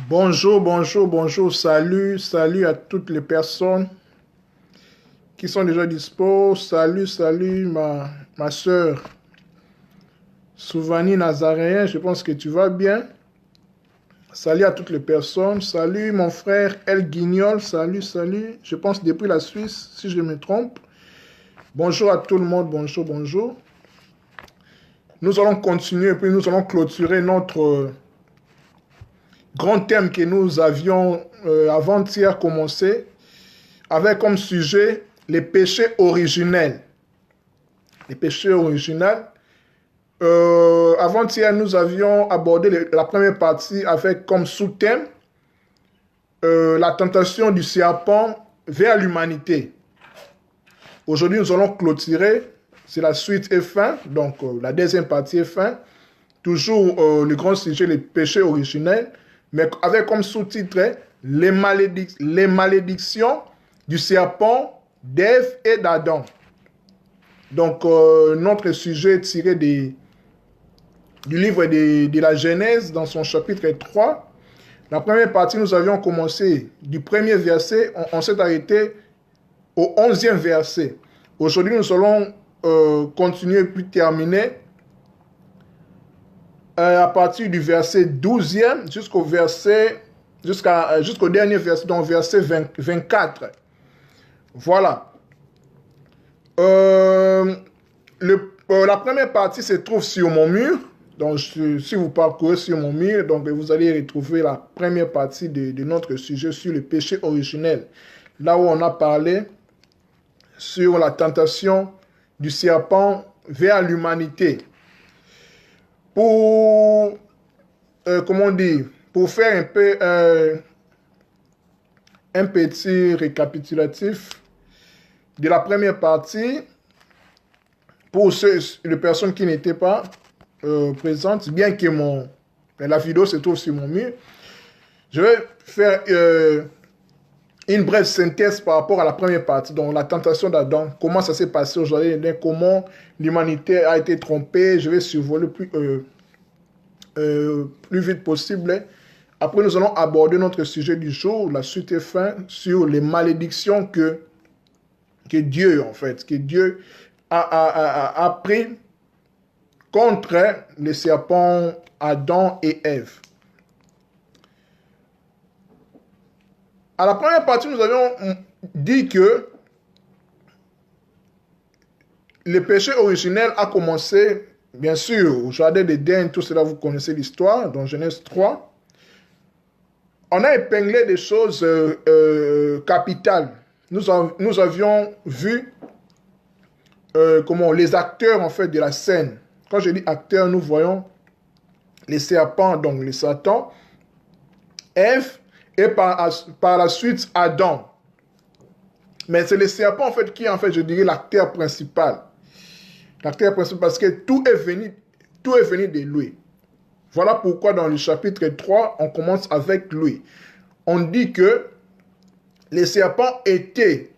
Bonjour, bonjour, bonjour, salut, salut à toutes les personnes qui sont déjà dispo. Salut, salut, ma soeur Souvani Nazaréen, je pense que tu vas bien. Salut à toutes les personnes. Salut mon frère El Guignol, salut, salut. Je pense depuis la Suisse, si je me trompe. Bonjour à tout le monde, bonjour, bonjour. Nous allons continuer et puis nous allons clôturer notre grand thème que nous avions avant-hier commencé avec comme sujet les péchés originels. Les péchés originels. Avant-hier, nous avions abordé la première partie avec comme sous-thème la tentation du serpent vers l'humanité. Aujourd'hui, nous allons clôturer. C'est la suite et fin. Donc, la deuxième partie est fin. Toujours le grand sujet, les péchés originels. Mais avec comme sous-titre les malédictions du serpent, d'Ève et d'Adam. Donc, notre sujet est tiré du livre de la Genèse dans son chapitre 3. La première partie, nous avions commencé du premier verset, on s'est arrêté au 11e verset. Aujourd'hui, nous allons continuer puis terminer à partir du verset 12e jusqu'au dernier verset, donc verset 24. Voilà. La première partie se trouve sur mon mur. Donc, si vous parcourez sur mon mur, donc vous allez retrouver la première partie de notre sujet sur le péché originel. Là où on a parlé sur la tentation du serpent vers l'humanité. Pour, pour faire un peu un petit récapitulatif de la première partie, pour les personnes qui n'étaient pas présentes, bien que la vidéo se trouve sur mon mur, je vais faire une brève synthèse par rapport à la première partie, donc la tentation d'Adam, comment ça s'est passé aujourd'hui, comment l'humanité a été trompée. Je vais survoler plus vite possible. Après, nous allons aborder notre sujet du jour, la suite et fin, sur les malédictions que Dieu, en fait, que Dieu a pris contre les serpents Adam et Ève. À la première partie, nous avions dit que le péché originel a commencé, bien sûr, au jardin d'Éden, tout cela, vous connaissez l'histoire, dans Genèse 3. On a épinglé des choses capitales. Nous avions vu comment les acteurs en fait de la scène. Quand je dis acteurs, nous voyons les serpents, donc les Satan, Ève et par la suite Adam. Mais c'est les serpents en fait qui est en fait, je dirais, l'acteur principal. L'acteur principal parce que tout est venu de lui. Voilà pourquoi dans le chapitre 3, on commence avec lui. On dit que les serpents étaient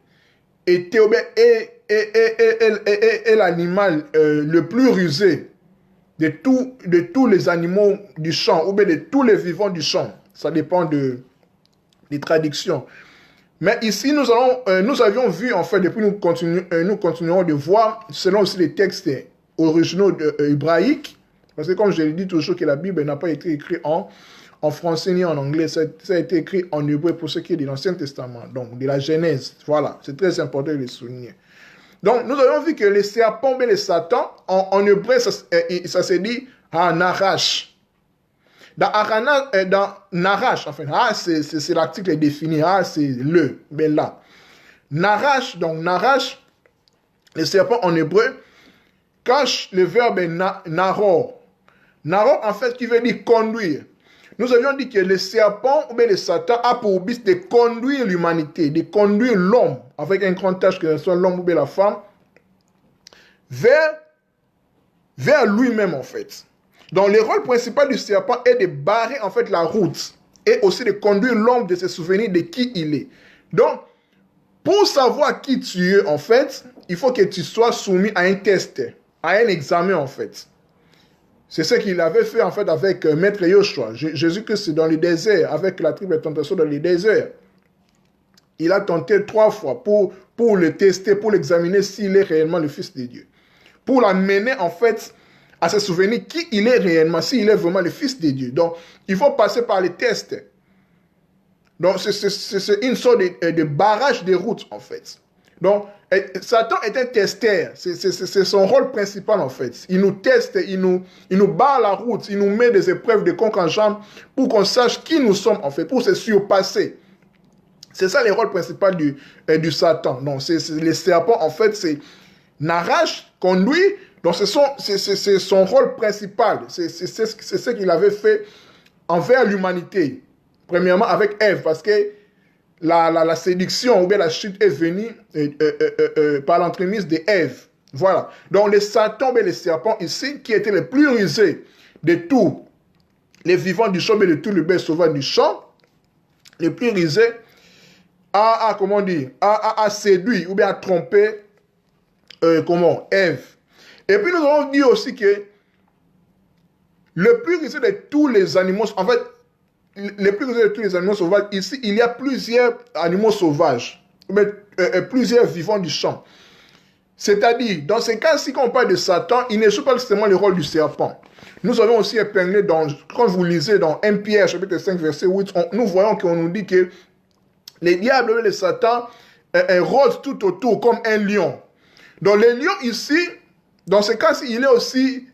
l'animal le plus rusé de tous les animaux du champ, ou bien de tous les vivants du champ. Ça dépend des traductions. Mais ici, nous avions vu, en fait, depuis nous continuerons de voir, selon aussi les textes originaux hébraïques, parce que comme je l'ai dit toujours, que la Bible n'a pas été écrite en français ni en anglais, ça a été écrit en hébreu pour ce qui est de l'Ancien Testament, donc de la Genèse. Voilà, c'est très important de le souligner. Donc, nous avons vu que les serpents, mais les satans, en hébreu, ça se dit Narash. Dans Narash, enfin, c'est l'article défini, c'est le, mais là. Narash, donc Narash, les serpents en hébreu, cache le verbe naror. Naror, en fait, qui veut dire conduire. Nous avions dit que le serpent ou bien le Satan a pour but de conduire l'humanité, de conduire l'homme, avec un grand tâche que ce soit l'homme ou bien la femme, vers lui-même en fait. Donc le rôle principal du serpent est de barrer en fait la route et aussi de conduire l'homme de se souvenir de qui il est. Donc, pour savoir qui tu es en fait, il faut que tu sois soumis à un test, à un examen en fait. C'est ce qu'il avait fait en fait avec Maître Yoshua. Jésus-Christ, c'est dans le désert, avec la triple tentation dans le désert. Il a tenté 3 fois pour le tester, pour l'examiner s'il est réellement le Fils de Dieu. Pour l'amener en fait à se souvenir qui il est réellement, s'il est vraiment le Fils de Dieu. Donc, il faut passer par les tests. Donc, c'est une sorte de barrage de route, en fait. Donc, Satan est un testeur. C'est son rôle principal, en fait. Il nous teste, il nous barre la route, il nous met des épreuves de conque en jambe pour qu'on sache qui nous sommes, en fait, pour se surpasser. C'est ça le rôle principal du Satan. Donc, les serpents, en fait, c'est n'arrache, conduit. Donc, c'est son rôle principal. C'est ce qu'il avait fait envers l'humanité. Premièrement, avec Ève, parce que la séduction ou bien la chute est venue par l'entremise d'Ève. Voilà. Donc, les Satan et les serpents ici, qui étaient les plus rusés de tous les vivants du champ et de tous les bêtes sauvages du champ, les plus rusés, comment dire, à séduire ou bien à tromper Ève. Et puis nous avons dit aussi que le plus rusé de tous les animaux, en fait, le plus rusé de tous les animaux sauvages, ici, il y a plusieurs animaux sauvages, mais plusieurs vivants du champ. C'est-à-dire, dans ces cas-ci, quand on parle de Satan, il ne joue pas seulement le rôle du serpent. Nous avons aussi épinglé, quand vous lisez dans 1 Pierre, chapitre 5, verset 8, nous voyons qu'on nous dit que les diables et les Satan rôdent tout autour comme un lion. Donc, le lion ici, dans ce cas-ci, il est aussi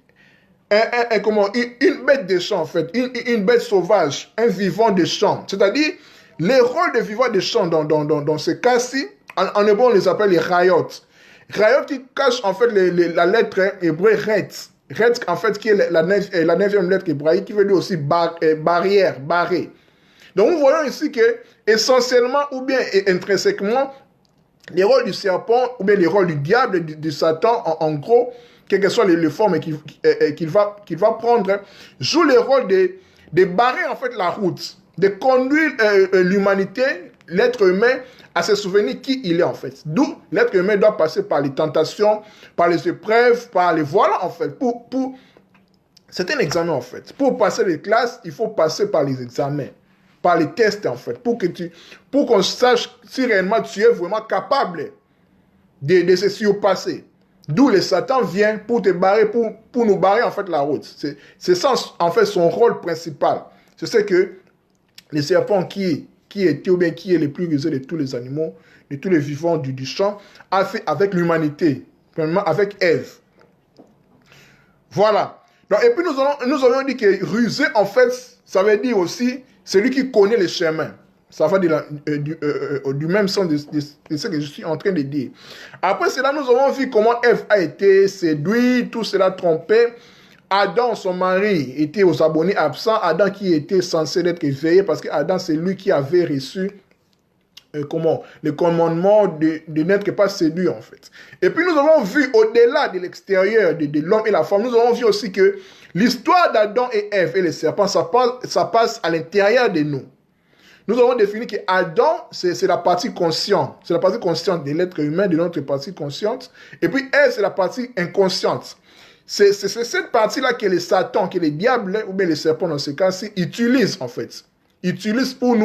une bête de champ, en fait, une bête sauvage, un vivant de champ. C'est-à-dire, les rôles de vivants de champ dans ce cas-ci, en hébreu, on les appelle les rayot. Rayot qui cache, en fait, la lettre hébreu retz. Retz, en fait, qui est la 9e lettre hébraïque, qui veut dire aussi barrière, barré. Donc, nous voyons ici que, essentiellement, ou bien intrinsèquement, les rôles du serpent, ou bien les rôles du diable, du Satan, en gros, quelles que soient les formes qu'il va prendre, joue le rôle de barrer en fait la route, de conduire l'humanité, l'être humain, à se souvenir qui il est en fait. D'où l'être humain doit passer par les tentations, par les épreuves, par les voilà en fait. C'est un examen en fait. Pour passer les classes, il faut passer par les examens, par les tests en fait, pour qu'on sache si réellement tu es vraiment capable de se surpasser. D'où le Satan vient pour te barrer, pour nous barrer en fait la route. C'est ça en fait son rôle principal. C'est ce que les serpents qui était ou bien qui est le plus rusé de tous les animaux, de tous les vivants du champ, a fait avec l'humanité, premièrement avec Ève. Voilà. Donc, et puis nous avons dit que rusé en fait, ça veut dire aussi celui qui connaît les chemins. Ça va du même sens de ce que je suis en train de dire. Après cela, nous avons vu comment Ève a été séduite, tout cela trompé. Adam, son mari, était aux abonnés absents. Adam qui était censé être éveillé parce que Adam, c'est lui qui avait reçu le commandement de n'être pas séduit en fait. Et puis nous avons vu au-delà de l'extérieur de l'homme et la femme, nous avons vu aussi que l'histoire d'Adam et Ève et les serpents, ça passe à l'intérieur de nous. Nous avons défini que Adam, c'est la partie consciente. C'est la partie consciente de l'être humain, de notre partie consciente. Et puis Ève, c'est la partie inconsciente. C'est cette partie-là que les Satan, que les diables, ou bien les serpents dans ce cas-ci, utilisent en fait. Utilisent pour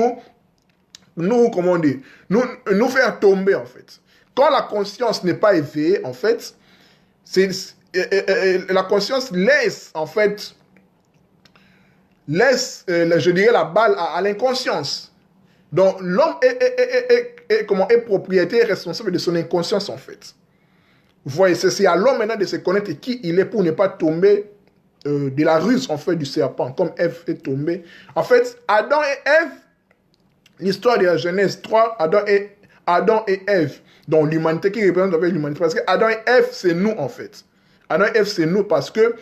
comment on dit, nous faire tomber en fait. Quand la conscience n'est pas éveillée, en fait, la conscience laisse en fait, je dirais, la balle à l'inconscience. Donc, l'homme est propriétaire et responsable de son inconscience, en fait. Vous voyez, c'est à l'homme maintenant de se connaître qui il est pour ne pas tomber de la ruse, en fait, du serpent, comme Ève est tombée. En fait, Adam et Ève, l'histoire de la Genèse 3, Adam et Ève, donc l'humanité qui représente avec l'humanité, parce que Adam et Ève, c'est nous, en fait. Adam et Ève, c'est nous, parce que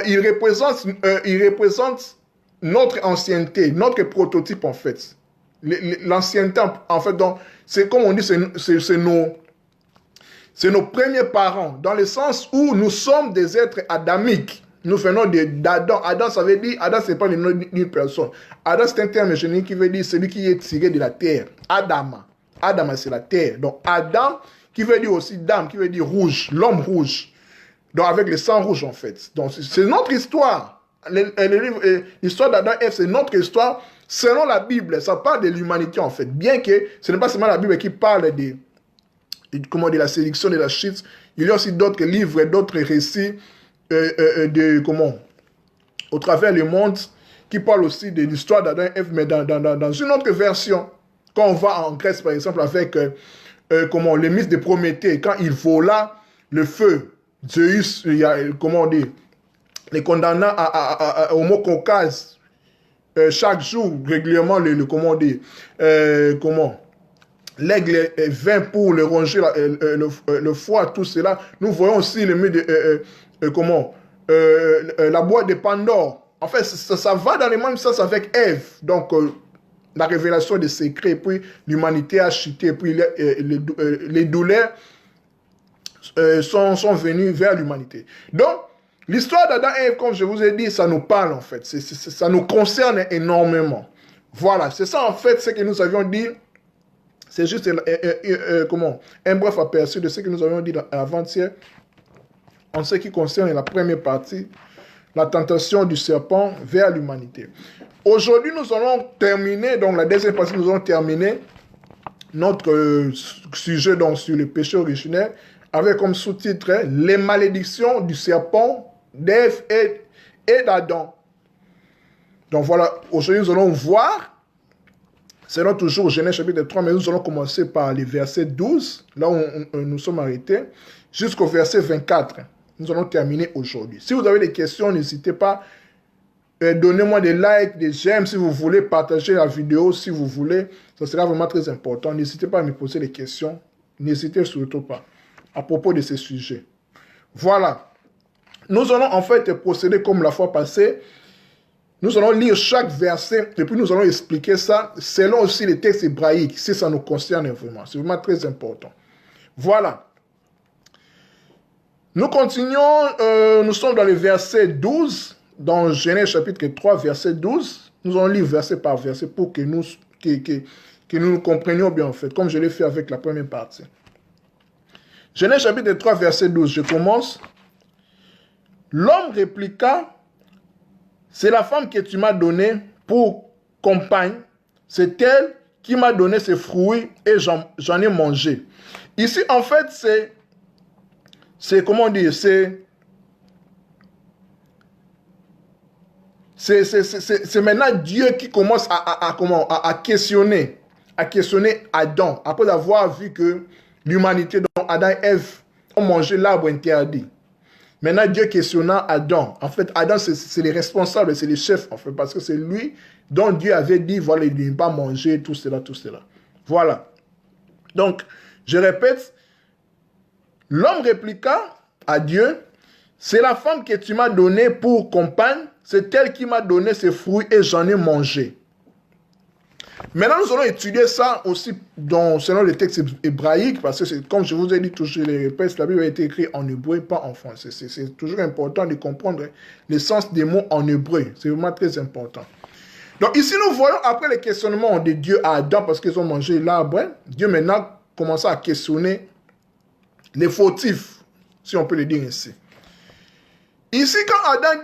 il représente notre ancienneté, notre prototype en fait. L'ancienneté en fait, c'est comme on dit, c'est nos premiers parents, dans le sens où nous sommes des êtres adamiques. Nous venons d'Adam. Adam, ça veut dire, Adam, ce n'est pas le nom d'une personne. Adam, c'est un terme générique qui veut dire celui qui est tiré de la terre. Adama. Adama, c'est la terre. Donc, Adam, qui veut dire aussi dame, qui veut dire rouge, l'homme rouge. Donc avec le sang rouge en fait. Donc c'est notre histoire. L'histoire d'Adam et Ève, c'est notre histoire selon la Bible. Ça parle de l'humanité en fait. Bien que ce n'est pas seulement la Bible qui parle de la sélection de la chute, il y a aussi d'autres livres et d'autres récits au travers du monde qui parlent aussi de l'histoire d'Adam et Ève, mais dans une autre version. Quand on va en Grèce par exemple avec le mythe de Prométhée, quand il vola le feu, Zeus, les condamnant au mot Caucase, chaque jour, régulièrement, l'aigle vint pour le ronger le foie, tout cela. Nous voyons aussi le mythe de, la boîte de Pandore. En fait, ça va dans le même sens avec Ève. Donc, la révélation des secrets, puis l'humanité a chuté, puis les douleurs sont venues vers l'humanité. Donc, l'histoire d'Adam et Ève, comme je vous ai dit, ça nous parle en fait. Ça nous concerne énormément. Voilà, c'est ça en fait ce que nous avions dit. C'est juste un bref aperçu de ce que nous avions dit avant-hier en ce qui concerne la première partie, la tentation du serpent vers l'humanité. Aujourd'hui, nous allons terminer, donc la deuxième partie, nous allons terminer notre sujet donc, sur le péché originel avec comme sous-titre « Les malédictions du serpent d'Ève et d'Adam ». Donc voilà, aujourd'hui nous allons voir, c'est toujours Genèse chapitre 3, mais nous allons commencer par les versets 12, là où nous sommes arrêtés, jusqu'au verset 24. Nous allons terminer aujourd'hui. Si vous avez des questions, n'hésitez pas, donnez-moi des likes, des j'aime si vous voulez, partager la vidéo si vous voulez, ça sera vraiment très important. N'hésitez pas à me poser des questions, n'hésitez surtout pas à propos de ces sujets. Voilà. Nous allons en fait procéder comme la fois passée. Nous allons lire chaque verset et puis nous allons expliquer ça selon aussi les textes hébraïques, si ça nous concerne vraiment. C'est vraiment très important. Voilà. Nous continuons, nous sommes dans le verset 12, dans Genèse chapitre 3, verset 12. Nous allons lire verset par verset pour que nous comprenions bien en fait, comme je l'ai fait avec la première partie. Genèse chapitre 3, verset 12, je commence. L'homme répliqua, c'est la femme que tu m'as donnée pour compagne, c'est elle qui m'a donné ses fruits et j'en ai mangé. Ici, en fait, c'est comment dire, c'est maintenant Dieu qui commence à questionner Adam, après avoir vu que l'humanité, dont Adam et Ève, ont mangé l'arbre interdit. Maintenant, Dieu questionna Adam. En fait, Adam, c'est le responsable, c'est le chef, en fait, parce que c'est lui dont Dieu avait dit, voilà, il ne va pas manger, tout cela, tout cela. Voilà. Donc, je répète, l'homme répliqua à Dieu, c'est la femme que tu m'as donnée pour compagne, c'est elle qui m'a donné ses fruits et j'en ai mangé. Maintenant, nous allons étudier ça aussi selon le texte hébraïque, parce que comme je vous ai dit toujours, je le répète, la Bible a été écrite en hébreu, pas en français. C'est toujours important de comprendre le sens des mots en hébreu. C'est vraiment très important. Donc ici, nous voyons, après le questionnement de Dieu à Adam, parce qu'ils ont mangé l'arbre, Dieu maintenant commence à questionner les fautifs, si on peut le dire ainsi. Ici, quand Adam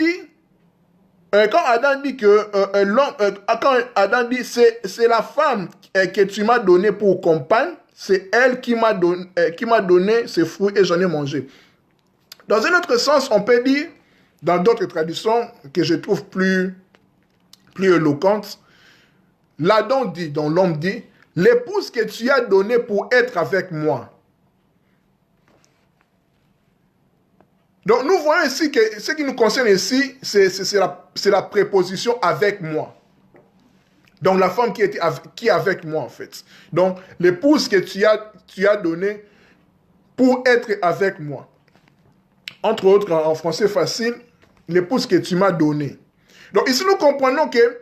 dit que l'homme, quand Adam dit c'est la femme que tu m'as donnée pour compagne, c'est elle qui m'a donné ses fruits et j'en ai mangé. Dans un autre sens, on peut dire, dans d'autres traductions que je trouve plus éloquentes, l'Adam dit, donc l'homme dit, l'épouse que tu as donnée pour être avec moi. Donc, nous voyons ici que ce qui nous concerne ici, c'est la préposition « avec moi ». Donc, la femme qui est avec moi, en fait. Donc, l'épouse que tu as donnée pour être avec moi. Entre autres, en français facile, l'épouse que tu m'as donnée. Donc, ici, nous comprenons que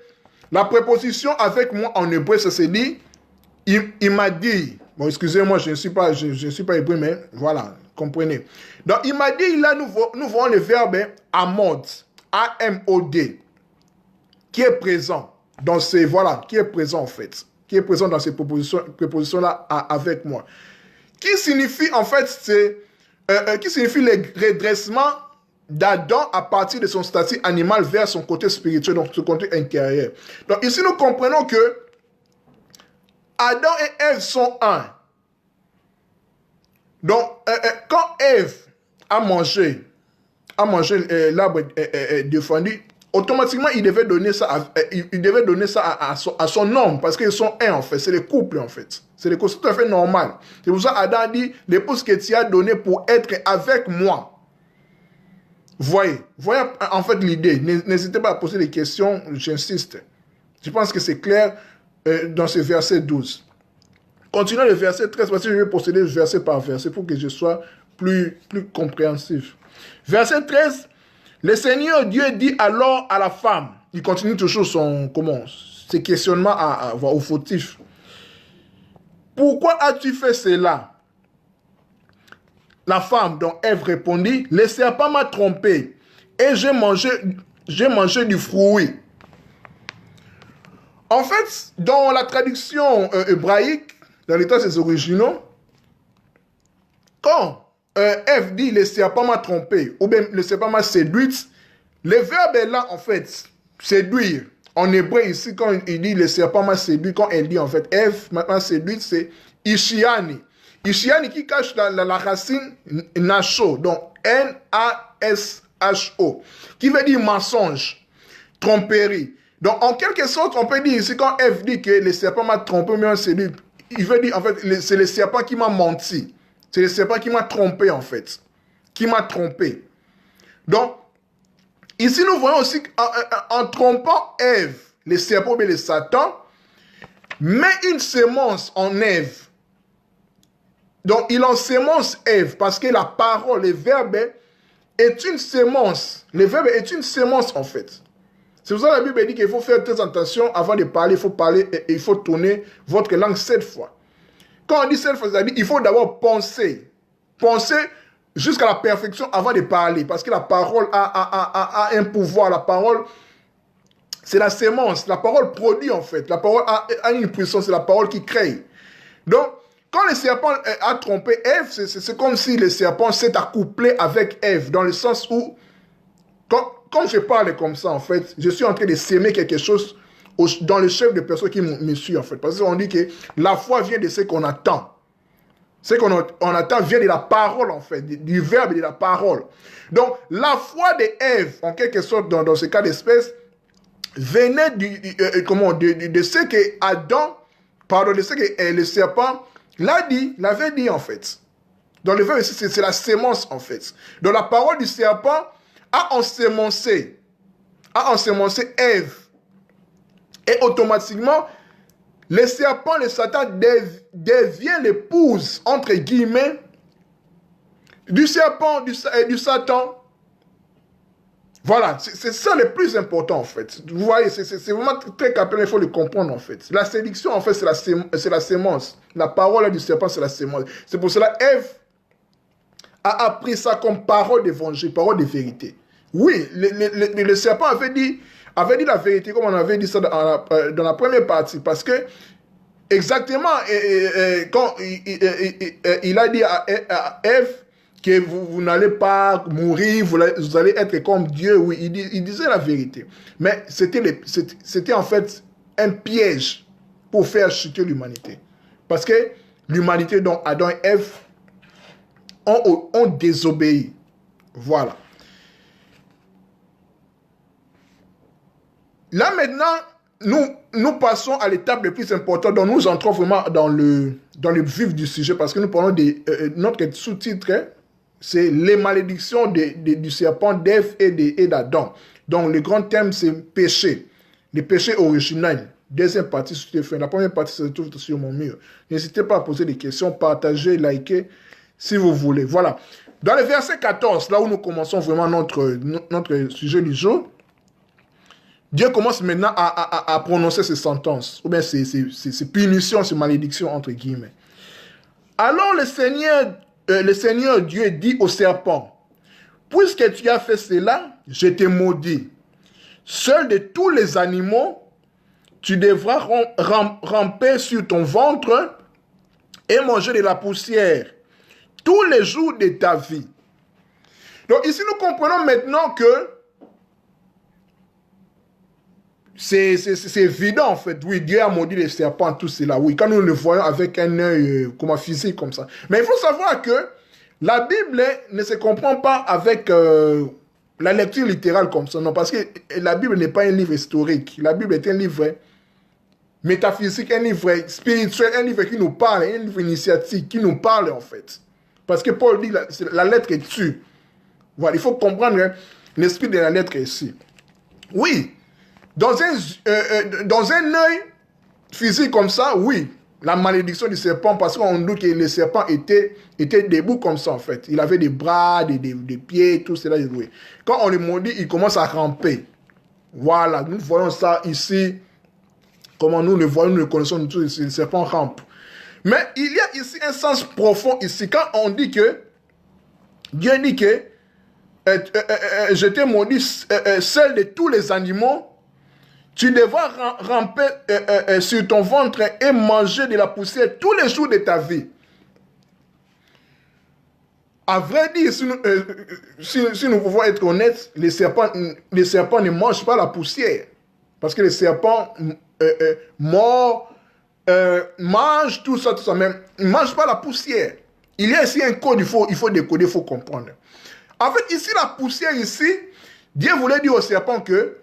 la préposition « avec moi » en hébreu, ça se dit « il m'a dit ». Bon, excusez-moi, je ne suis pas hébreu, mais voilà, comprenez. Donc, il m'a dit, là, nous voyons le verbe amod, A-M-O-D, qui est présent dans ces, voilà, qui est présent en fait, qui est présent dans ces prépositions-là avec moi. Qui signifie, en fait, c'est qui signifie le redressement d'Adam à partir de son statut animal vers son côté spirituel, donc son côté intérieur. Donc ici, nous comprenons que Adam et Ève sont un. Donc, quand Ève a mangé l'arbre défendu, automatiquement, il devait donner ça à son homme, parce qu'ils sont un, en fait. C'est le couple, en fait. C'est tout à fait normal. C'est pour ça qu'Adam dit, l'épouse que tu as donnée pour être avec moi. Voyez en fait l'idée. N'hésitez pas à poser des questions, j'insiste. Je pense que c'est clair dans ce verset 12. Continuons le verset 13, parce que je vais procéder verset par verset pour que je sois plus compréhensif. Verset 13, le Seigneur Dieu dit alors à la femme, il continue toujours ses questionnements au fautif. Pourquoi as-tu fait cela? La femme, donc Ève répondit, le serpent m'a trompé et j'ai mangé du fruit. En fait, dans la traduction hébraïque, dans les textes originaux, quand Ève dit le serpent m'a trompé ou bien le serpent m'a séduite, le verbe est là en fait, séduire. En hébreu ici, quand il dit le serpent m'a séduit, quand elle dit en fait Ève m'a séduite, c'est Ishiani. Ishiani qui cache la racine Nacho, donc N-A-S-H-O, qui veut dire mensonge, tromperie. Donc en quelque sorte, on peut dire ici, quand Ève dit que le serpent m'a trompé, mais séduit, il veut dire en fait, c'est le serpent qui m'a menti. C'est le serpent qui m'a trompé en fait. Qui m'a trompé. Donc, ici nous voyons aussi qu'en trompant Ève, le serpent et le Satan, met une sémence en Ève. Donc, il en sémence Ève parce que la parole, le verbe est une sémence. Le verbe est une sémence en fait. C'est pour ça que la Bible dit qu'il faut faire très attention avant de parler. Il faut parler et il faut tourner votre langue 7 fois. Quand on dit 7 fois, il faut d'abord penser. Penser jusqu'à la perfection avant de parler. Parce que la parole a un pouvoir. La parole, c'est la sémence. La parole produit en fait. La parole a une puissance. C'est la parole qui crée. Donc, quand le serpent a trompé Ève, c'est comme si le serpent s'est accouplé avec Ève. Dans le sens où, quand je parle comme ça, en fait, je suis en train de s'aimer quelque chose dans le chef de personnes qui me suivent, en fait. Parce qu'on dit que la foi vient de ce qu'on attend. Ce qu'on attend vient de la parole, en fait, du verbe et de la parole. Donc, la foi de Ève, en quelque sorte, dans ce cas d'espèce, venait de ce que Adam, de ce que le serpent l'avait dit, en fait. Dans le verbe ici, c'est la sémence, en fait. Donc, la parole du serpent a ensémencé Ève. Et automatiquement, le serpent, le Satan devient l'épouse, entre guillemets, du serpent et du Satan. Voilà, c'est ça le plus important en fait. Vous voyez, c'est vraiment très capital, il faut le comprendre en fait. La séduction en fait, c'est la sémence. La parole du serpent, c'est la sémence. C'est pour cela Ève a appris ça comme parole d'évangile, parole de vérité. Oui, le serpent avait dit la vérité, comme on avait dit ça dans la première partie, parce que exactement, quand il a dit à Ève que vous n'allez pas mourir, vous allez être comme Dieu, oui, il disait la vérité. Mais c'était en fait un piège pour faire chuter l'humanité. Parce que l'humanité, donc Adam et Ève, ont désobéi. Voilà. Là maintenant, nous passons à l'étape la plus importante, dont nous entrons vraiment dans le vif du sujet, parce que nous parlons de notre sous-titre, c'est les malédictions du serpent, d'Ève et d'Adam. Donc le grand thème, c'est péché, le péché originel. Deuxième partie, c'est fait. La première partie se trouve sur mon mur. N'hésitez pas à poser des questions, partager, liker, si vous voulez. Voilà. Dans le verset 14, là où nous commençons vraiment notre sujet du jour, Dieu commence maintenant à prononcer ses sentences, ou bien ses punitions, ses malédictions, entre guillemets. Alors le Seigneur Dieu dit au serpent, « Puisque tu as fait cela, je te maudis. Seul de tous les animaux, tu devras ramper sur ton ventre et manger de la poussière tous les jours de ta vie. Donc ici, nous comprenons maintenant que c'est évident, en fait. Oui, Dieu a maudit les serpents, tout cela. Oui, quand nous le voyons avec un œil physique comme ça. Mais il faut savoir que la Bible ne se comprend pas avec la lecture littérale comme ça. Non, parce que la Bible n'est pas un livre historique. La Bible est un livre métaphysique, un livre spirituel, un livre qui nous parle, un livre initiatique qui nous parle, en fait. Parce que Paul dit, la lettre est tue. Voilà, il faut comprendre l'esprit de la lettre ici. Oui. Dans un œil physique comme ça, oui, la malédiction du serpent, parce qu'on doute que le serpent était debout comme ça, en fait. Il avait des bras, des pieds, tout cela. Oui. Quand on le maudit, il commence à ramper. Voilà, nous voyons ça ici. Comment nous le voyons, nous le connaissons, le serpent rampe. Mais il y a ici un sens profond ici. Quand on dit que, Dieu dit que, je t'ai maudit seul de tous les animaux, tu devras ramper sur ton ventre et manger de la poussière tous les jours de ta vie. À vrai dire, si nous pouvons être honnêtes, les serpents ne mangent pas la poussière. Parce que les serpents morts mangent tout ça, mais ils ne mangent pas la poussière. Il y a ici un code, il faut décoder, il faut comprendre. En fait, ici, la poussière, ici, Dieu voulait dire au serpent que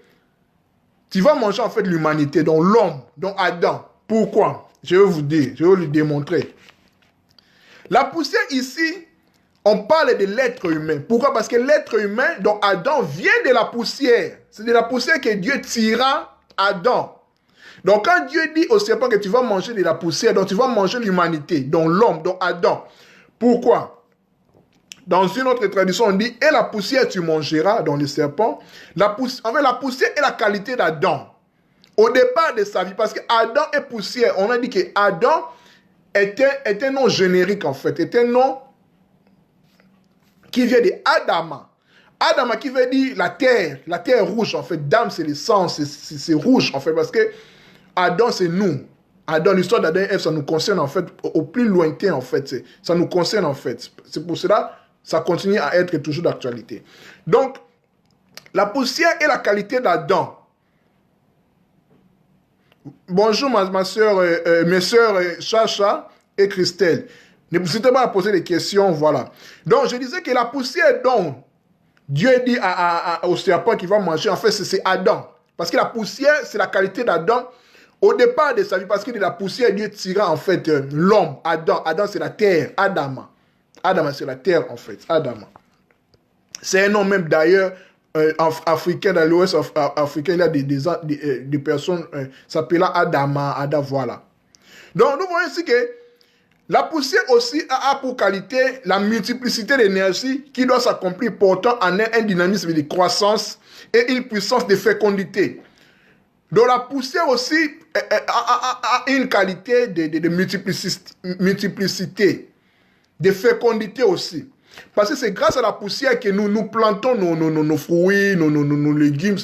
tu vas manger en fait l'humanité, donc l'homme, donc Adam. Pourquoi? Je vais vous dire, je vais vous le démontrer. La poussière ici, on parle de l'être humain. Pourquoi? Parce que l'être humain, donc Adam, vient de la poussière. C'est de la poussière que Dieu tira Adam. Donc quand Dieu dit au serpent que tu vas manger de la poussière, donc tu vas manger l'humanité, donc l'homme, donc Adam. Pourquoi? Dans une autre tradition, on dit, et la poussière tu mangeras, dans le serpent. En fait, la poussière est la qualité d'Adam. Au départ de sa vie, parce que Adam est poussière. On a dit que Adam est un nom générique, en fait. Est un nom qui vient de Adama. Adama qui veut dire la terre rouge, en fait. Dame, c'est le sang, c'est rouge, en fait, parce que Adam, c'est nous. Adam, l'histoire d'Adam et Ève, ça nous concerne, en fait, au plus lointain, en fait. Ça nous concerne, en fait. C'est pour cela ça continue à être toujours d'actualité. Donc, la poussière est la qualité d'Adam. Bonjour mes soeurs Chacha et Christelle. N'hésitez pas à poser des questions, voilà. Donc, je disais que la poussière dont Dieu dit au serpent qui va manger, en fait, c'est Adam. Parce que la poussière, c'est la qualité d'Adam au départ de sa vie. Parce que de la poussière, Dieu tira en fait l'homme, Adam. Adam, c'est la terre, Adama. Adama, c'est la terre, en fait. Adama. C'est un nom même, d'ailleurs, africain, dans l'ouest africain, il y a des personnes s'appelant Adama, Ada, voilà. Donc, nous voyons ici que la poussière aussi a pour qualité la multiplicité d'énergie qui doit s'accomplir, portant en un dynamisme de croissance et une puissance de fécondité. Donc, la poussière aussi a une qualité de multiplicité. De fécondité aussi. Parce que c'est grâce à la poussière que nous plantons nos fruits, nos légumes.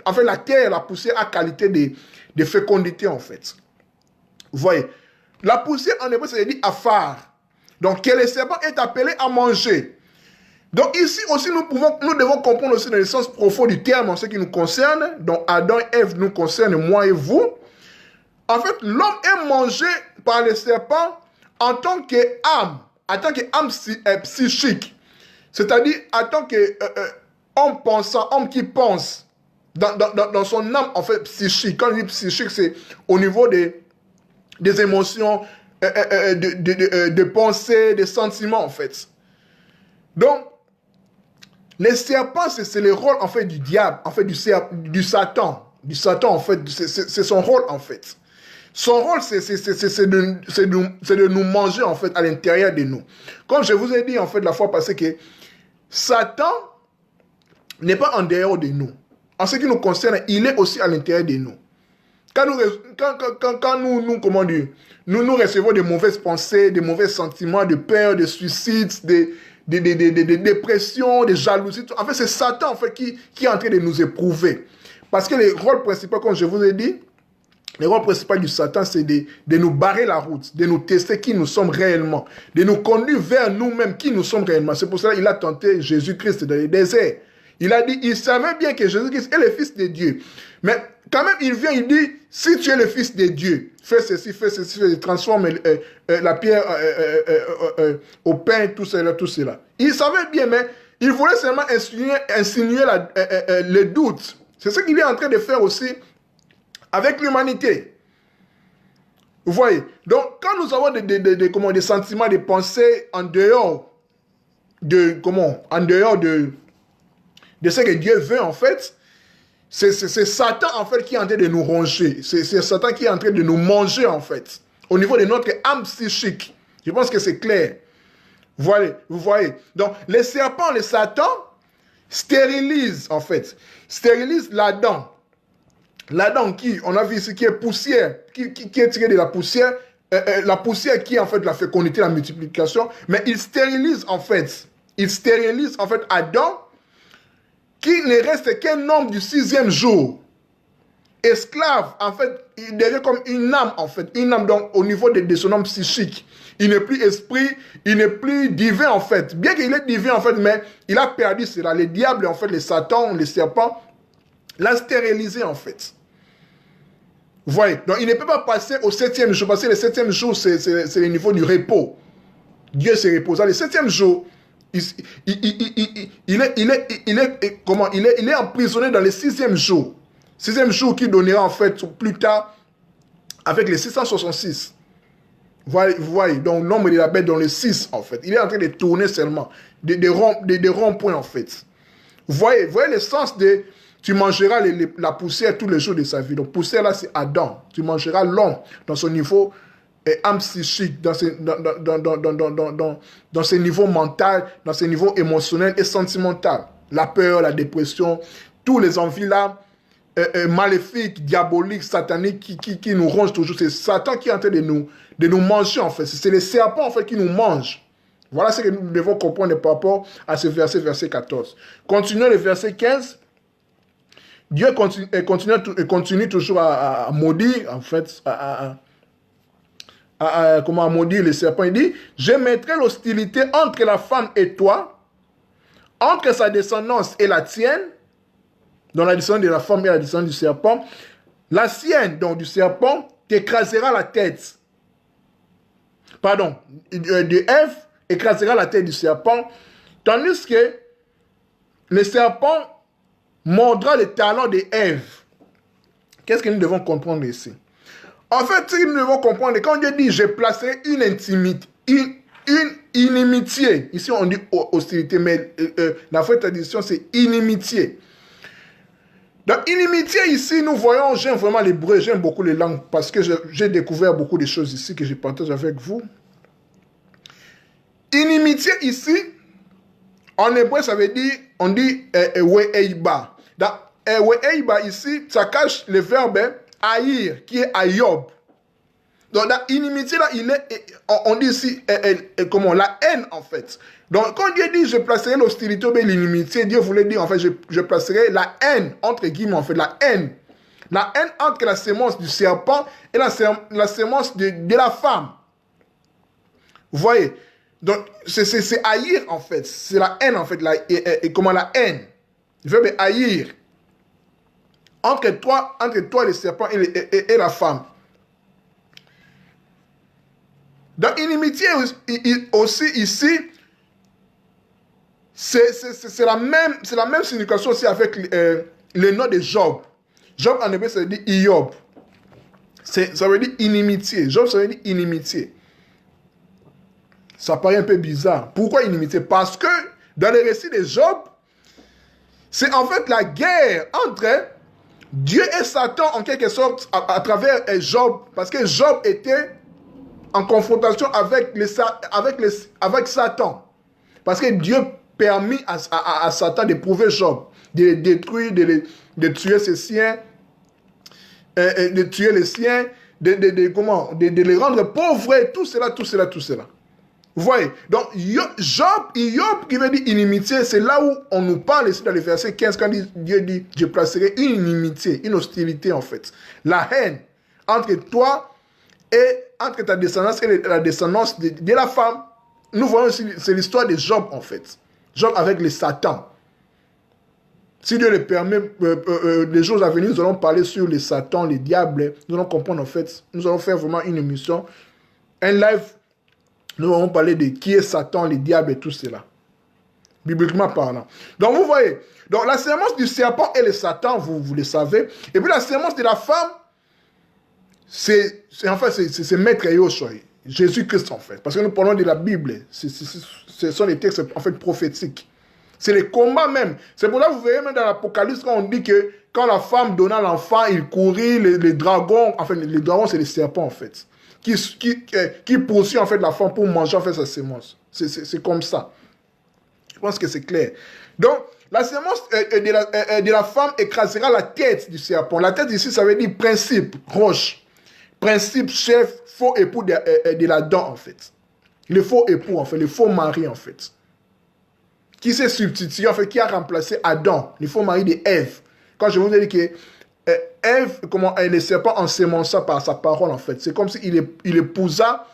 En fait, la terre, la poussière a qualité de fécondité, en fait. Vous voyez. La poussière, en hébreu, ça veut dire afar. Donc, que le serpent est appelé à manger. Donc, ici aussi, nous devons comprendre aussi dans le sens profond du terme en ce qui nous concerne. Donc, Adam et Ève nous concernent, moi et vous. En fait, l'homme est mangé par le serpent en tant qu'âme. En tant qu'âme psychique, c'est-à-dire en tant qu'homme pensant, homme qui pense dans son âme en fait psychique. Quand on dit psychique, c'est au niveau des émotions, de pensées, des sentiments en fait. Donc, les serpents, c'est le rôle en fait du diable, en fait du Satan. Du Satan en fait, c'est son rôle en fait. Son rôle, c'est de nous manger, en fait, à l'intérieur de nous. Comme je vous ai dit, en fait, la fois passée, que Satan n'est pas en dehors de nous. En ce qui nous concerne, il est aussi à l'intérieur de nous. Quand nous recevons de mauvaises pensées, de mauvais sentiments, de peur, de suicide, de dépression, de jalousie, en fait, c'est Satan, en fait, qui est en train de nous éprouver. Parce que le rôle principal, comme je vous ai dit, Le rôle principal du Satan, c'est de nous barrer la route, de nous tester qui nous sommes réellement, de nous conduire vers nous-mêmes qui nous sommes réellement. C'est pour cela qu'il a tenté Jésus-Christ dans le désert. Il a dit, il savait bien que Jésus-Christ est le Fils de Dieu. Mais quand même, il vient, il dit, si tu es le Fils de Dieu, fais ceci, transforme la pierre au pain, tout cela, tout cela. Il savait bien, mais il voulait seulement insinuer le doute. C'est ce qu'il est en train de faire aussi avec l'humanité. Vous voyez? Donc, quand nous avons des sentiments, des pensées en dehors de ce que Dieu veut, en fait, c'est Satan, en fait, qui est en train de nous ronger. C'est Satan qui est en train de nous manger, en fait, au niveau de notre âme psychique. Je pense que c'est clair. Vous voyez? Donc, les serpents, les Satan, stérilisent, en fait. Stérilisent l'Adam. L'Adam qui, on a vu ici, qui est poussière, qui est tiré de la poussière qui est en fait la fécondité, la multiplication, mais il stérilise en fait Adam, qui ne reste qu'un homme du 6e jour. Esclave, en fait, il devient comme une âme, en fait, une âme donc au niveau de son homme psychique. Il n'est plus esprit, il n'est plus divin, en fait. Bien qu'il est divin, en fait, mais il a perdu cela. Le diable, en fait, les Satan, les serpents, l'a stérilisé, en fait. Vous voyez? Donc, il ne peut pas passer au 7e jour, parce que le 7e jour, c'est le niveau du repos. Dieu se repose. Le 7e jour, il est emprisonné dans le 6e jour. 6e jour qui donnera, en fait, plus tard, avec les 666. Vous voyez? Donc, l'homme de la bête dans le 6, en fait. Il est en train de tourner seulement. Des ronds-points, en fait. Vous voyez le sens de... Tu mangeras la poussière tous les jours de sa vie. Donc, poussière là, c'est Adam. Tu mangeras l'homme dans son niveau âme psychique, dans ses niveaux mentaux, dans ses niveaux émotionnels et sentimentaux. La peur, la dépression, tous les envies là, maléfiques, diaboliques, sataniques qui nous rongent toujours. C'est Satan qui est en train de nous manger, en fait. C'est les serpents, en fait, qui nous mangent. Voilà ce que nous devons comprendre par rapport à ce verset 14. Continuons le verset 15. Dieu continue toujours à maudire, en fait, à maudire les serpents. Il dit, je mettrai l'hostilité entre la femme et toi, entre sa descendance et la tienne, dans la descendance de la femme et la descendance du serpent. La sienne, donc du serpent, t'écrasera la tête. Pardon, de Ève écrasera la tête du serpent, tandis que le serpent mordra les talons d'Ève. Qu'est-ce que nous devons comprendre ici? En fait, ce que nous devons comprendre, quand Dieu dit, je placerai une intimité, une inimitié. Ici, on dit hostilité, mais la vraie tradition, c'est inimitié. Dans inimitié, ici, nous voyons, j'aime vraiment l'hébreu, j'aime beaucoup les langues, parce que j'ai découvert beaucoup de choses ici que je partage avec vous. Inimitié, ici, en hébreu, ça veut dire, on dit we'eiba. Dans we'eiba, ici, ça cache le verbe haïr, qui est ayob. Donc, dans inimitié, là, on dit ici, comment, la haine, en fait. Donc, quand Dieu dit, je placerai l'hostilité ou l'inimitié, Dieu voulait dire, en fait, je placerai la haine, entre guillemets, en fait, la haine. La haine entre la sémence du serpent et la sémence de la femme. Vous voyez? Donc, c'est haïr, en fait. C'est la haine, en fait. Comment la haine. Le verbe haïr. Entre toi, le serpent et la femme. Dans inimitié aussi, ici, c'est la même signification aussi avec le nom de Job. Job, en hébreu, ça veut dire Iob. Ça veut dire inimitié. Job, ça veut dire inimitié. Ça paraît un peu bizarre. Pourquoi inimitié? Parce que dans le récit de Job, c'est en fait la guerre entre Dieu et Satan, en quelque sorte, à travers Job. Parce que Job était en confrontation avec Satan. Parce que Dieu permit à Satan d'éprouver Job, de le détruire, de tuer ses siens, de tuer les siens, de les rendre pauvres, et tout cela. Vous voyez? Donc, Job qui veut dire inimitié, c'est là où on nous parle ici dans le verset 15, quand Dieu dit, je placerai une inimitié, une hostilité en fait. La haine entre toi et entre ta descendance et la descendance de la femme. Nous voyons aussi, c'est l'histoire de Job en fait. Job avec les Satan. Si Dieu le permet, les jours à venir, nous allons parler sur les Satan, les diables. Nous allons comprendre en fait, nous allons faire vraiment une émission, un live. Nous allons parler de qui est Satan, les diables et tout cela. Bibliquement parlant. Donc vous voyez, donc la sémence du serpent et le Satan, vous le savez. Et puis la sémence de la femme, c'est Maître Yoshua, Jésus-Christ en fait. Parce que nous parlons de la Bible. Ce sont des textes en fait prophétiques. C'est les combats même. C'est pour ça que vous verrez même dans l'Apocalypse quand on dit que quand la femme donna l'enfant, il courit, les dragons, enfin les dragons c'est les serpents en fait. Qui poursuit en fait la femme pour manger en fait sa sémence. C'est comme ça. Je pense que c'est clair. Donc, la sémence de la femme écrasera la tête du serpent. La tête ici, ça veut dire principe, roche. Principe, chef, faux époux de l'Adam, en fait. Le faux époux, en fait, le faux mari, en fait. Qui s'est substitué, en fait, qui a remplacé Adam, le faux mari d'Ève. Quand je vous ai dit que Ève, comment le serpent ensémença par sa parole, en fait. C'est comme s'il épousa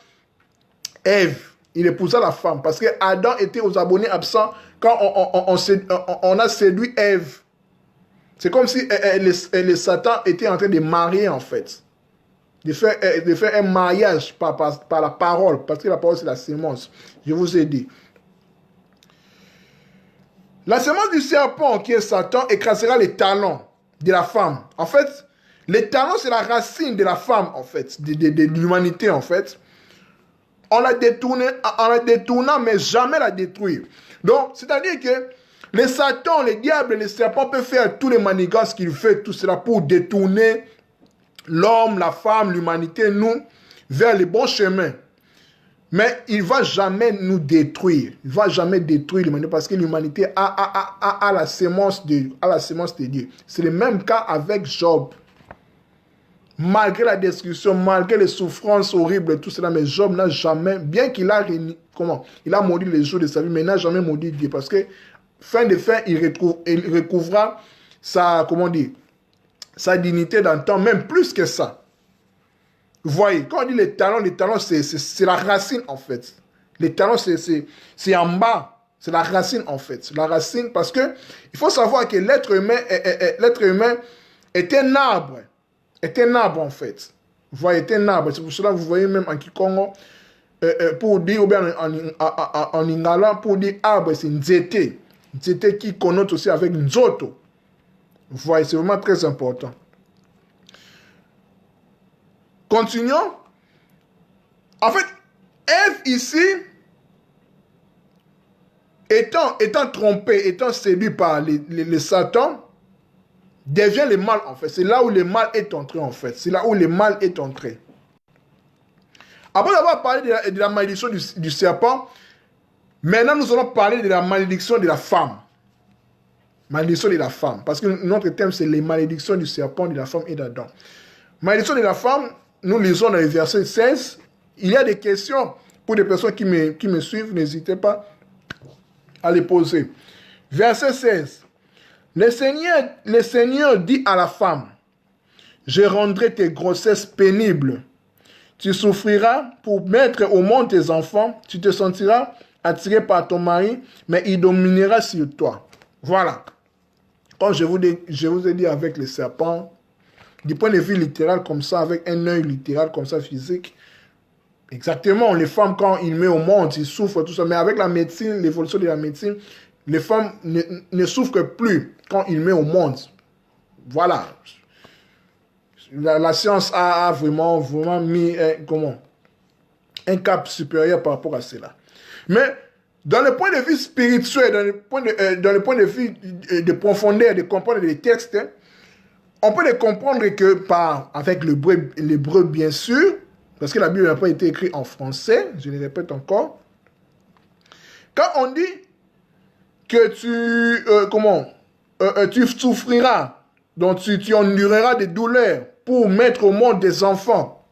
Ève. Il épousa la femme. Parce que Adam était aux abonnés absents quand on a séduit Ève. C'est comme si le Satan était en train de marier, en fait. De faire un mariage par la parole. Parce que la parole, c'est la sémence. Je vous ai dit. La sémence du serpent, qui est Satan, écrasera les talons de la femme. En fait, les talons, c'est la racine de la femme, en fait. De l'humanité, en fait. On l'a détourné, mais jamais la détruire. Donc, c'est-à-dire que les Satan, les diables, les serpents peuvent faire tous les manigances qu'ils font, tout cela pour détourner l'homme, la femme, l'humanité, nous, vers les bons chemins. Mais il ne va jamais nous détruire. Il ne va jamais détruire l'humanité parce que l'humanité a la sémence de Dieu. C'est le même cas avec Job. Malgré la destruction, malgré les souffrances horribles, tout cela, mais Job n'a jamais, bien qu'il a maudit les jours de sa vie, mais il n'a jamais maudit Dieu. Parce que, fin de fin, il recouvra sa dignité dans le temps, même plus que ça. Vous voyez, quand on dit les talons, c'est la racine, en fait. Les talons, c'est en bas. C'est la racine, en fait. La racine, parce que il faut savoir que l'être humain est un arbre. Est un arbre, en fait. Vous voyez, est un arbre. C'est pour cela que vous voyez même en Kikongo, pour dire, ou bien en Ingala, pour dire arbre, c'est nzete. Nzete qui connote aussi avec nzoto. Vous voyez, c'est vraiment très important. Continuons. En fait, Ève ici, étant trompée, étant séduite par les Satan, devient le mal, en fait. C'est là où le mal est entré, en fait. C'est là où le mal est entré. Après avoir parlé de la malédiction du serpent, maintenant nous allons parler de la malédiction de la femme. Malédiction de la femme. Parce que notre thème, c'est les malédictions du serpent, de la femme et d'Adam. Malédiction de la femme, nous lisons dans le verset 16. Il y a des questions pour des personnes qui me suivent. N'hésitez pas à les poser. Verset 16. Le Seigneur dit à la femme, je rendrai tes grossesses pénibles. Tu souffriras pour mettre au monde tes enfants. Tu te sentiras attiré par ton mari, mais il dominera sur toi. Voilà. Quand je vous ai dit avec les serpents, du point de vue littéral comme ça, avec un œil littéral comme ça, physique, exactement, les femmes, quand ils mettent au monde, ils souffrent, tout ça. Mais avec la médecine, l'évolution de la médecine, les femmes ne souffrent plus quand ils mettent au monde. Voilà. La science a vraiment mis un cap supérieur par rapport à cela. Mais dans le point de vue spirituel, dans le point de vue de profondeur, de comprendre les textes, on peut les comprendre que avec l'hébreu bien sûr, parce que la Bible n'a pas été écrite en français, je le répète encore. Quand on dit que tu souffriras, donc tu endureras des douleurs pour mettre au monde des enfants.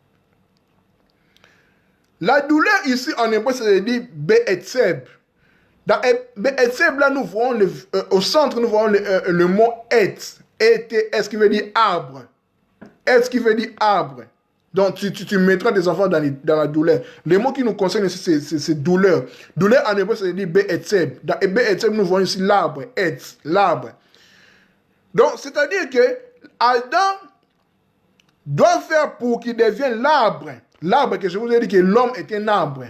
La douleur ici en hébreu, ça veut dire Be'etzeb. Dans Be'etzeb, là, nous voyons au centre, nous voyons le mot Et. Et, est-ce qui veut dire arbre. Est-ce qui veut dire arbre. Donc, tu mettras tes enfants dans la douleur. Le mot qui nous concerne ici, c'est douleur. Douleur en hébreu, ça veut dire Be'etzeb. Dans Be'etzeb, nous voyons ici l'arbre, Etz, l'arbre. Donc, c'est-à-dire que Adam doit faire pour qu'il devienne l'arbre. L'arbre que je vous ai dit que l'homme est un arbre.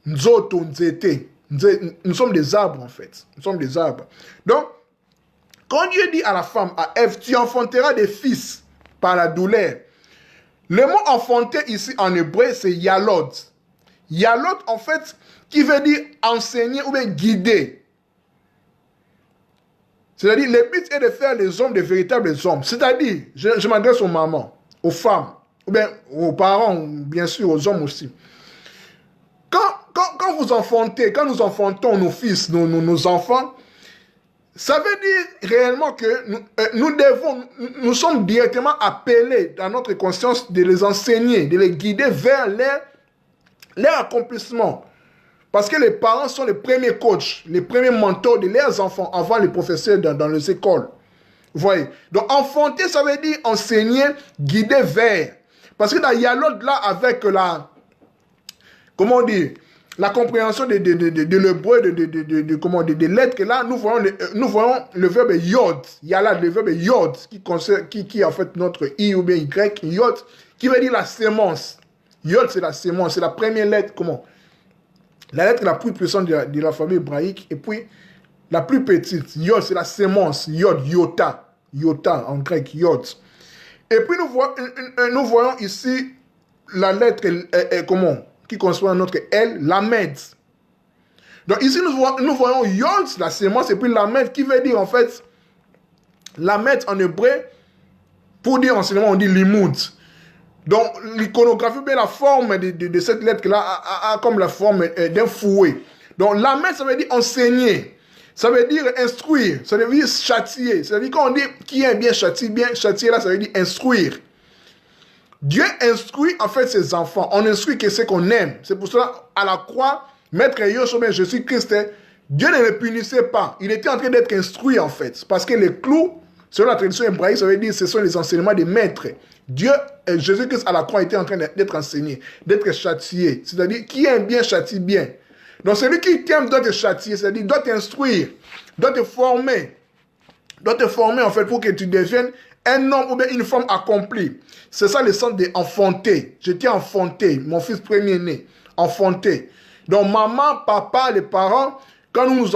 Nzoto, nzete. Nous sommes des arbres, en fait. Nous sommes des arbres. Donc, quand Dieu dit à la femme, à Ève, tu enfanteras des fils par la douleur. Le mot enfanter ici en hébreu, c'est yalod. Yalod, en fait, qui veut dire enseigner ou bien guider. C'est-à-dire, le but est de faire les hommes de véritables hommes. C'est-à-dire, je m'adresse aux mamans, aux femmes, ou bien aux parents, bien sûr, aux hommes aussi. Quand vous enfantez, quand nous enfantons nos fils, nos enfants, ça veut dire réellement que nous sommes directement appelés dans notre conscience de les enseigner, de les guider vers leur accomplissement. Parce que les parents sont les premiers coachs, les premiers mentors de leurs enfants avant les professeurs dans les écoles. Vous voyez? Donc, enfanter, ça veut dire enseigner, guider vers. Parce que dans Yalod, là, avec comment dire, la compréhension de l'hébreu, des lettres, là, nous voyons le verbe yod. Il y a là le verbe yod, qui est en fait notre i ou bien y, yod, qui veut dire la sémence. Yod, c'est la sémence, c'est la première lettre, comment? La lettre la plus puissante de l'alphabet hébraïque, et puis la plus petite, yod, c'est la sémence, yod, yota, yota en grec, yod. Et puis nous voyons ici la lettre, comment? Qui correspond à notre L, lamed. Donc ici, nous voyons yod, la sémence, et puis lamed, qui veut dire en fait, lamed en hébreu, pour dire enseignement, on dit limoud. Donc l'iconographie, bien la forme de cette lettre-là a comme la forme d'un fouet. Donc lamed, ça veut dire enseigner, ça veut dire instruire, ça veut dire châtier. Ça veut dire quand on dit qui est bien châtié là, ça veut dire instruire. Dieu instruit en fait ses enfants. On instruit que ce qu'on aime. C'est pour cela, à la croix, Maître Yoshua, Jésus-Christ, Dieu ne le punissait pas. Il était en train d'être instruit en fait. Parce que les clous, selon la tradition hébraïque, ça veut dire que ce sont les enseignements des maîtres. Dieu, Jésus-Christ à la croix était en train d'être enseigné, d'être châtié. C'est-à-dire, qui aime bien châtie bien. Donc celui qui t'aime doit te châtier, c'est-à-dire doit t'instruire, doit te former. Doit te former en fait pour que tu deviennes un homme ou bien une femme accomplie. C'est ça le sens de enfanter. J'étais enfanté, mon fils premier-né, enfanté. Donc maman, papa, les parents, quand nous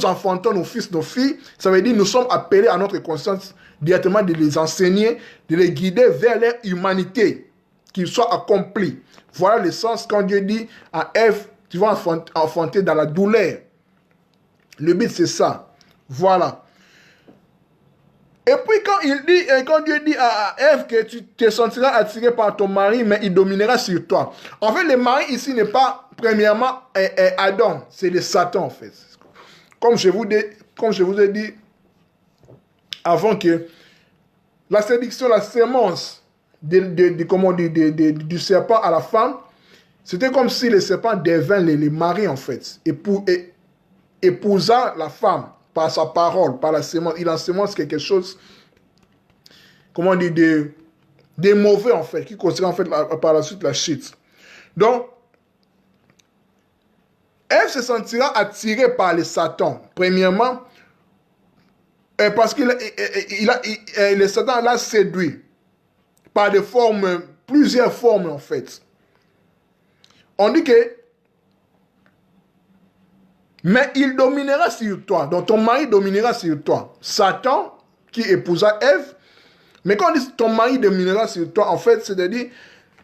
enfantons nos fils, nos filles, ça veut dire que nous sommes appelés à notre conscience directement de les enseigner, de les guider vers leur humanité, qu'ils soient accomplis. Voilà le sens quand Dieu dit à Ève, tu vas enfanter dans la douleur. Le but c'est ça. Voilà. Et puis quand Dieu dit à Ève que tu te sentiras attiré par ton mari, mais il dominera sur toi. En fait, le mari ici n'est pas premièrement Adam, c'est le Satan en fait. Comme je vous ai dit avant que la séduction, la sémence du serpent à la femme, c'était comme si le serpent devint les maris en fait, épousa la femme. Par sa parole, par la sémence, il ensémence quelque chose, comment on dit, de mauvais en fait, qui constitue en fait par la suite la chute. Donc, Ève se sentira attirée par le Satan, premièrement, parce que le Satan l'a séduit par des formes, plusieurs formes en fait. On dit que mais il dominera sur toi. Donc ton mari dominera sur toi. Satan, qui épousa Ève. Mais quand on dit ton mari dominera sur toi, en fait, c'est-à-dire,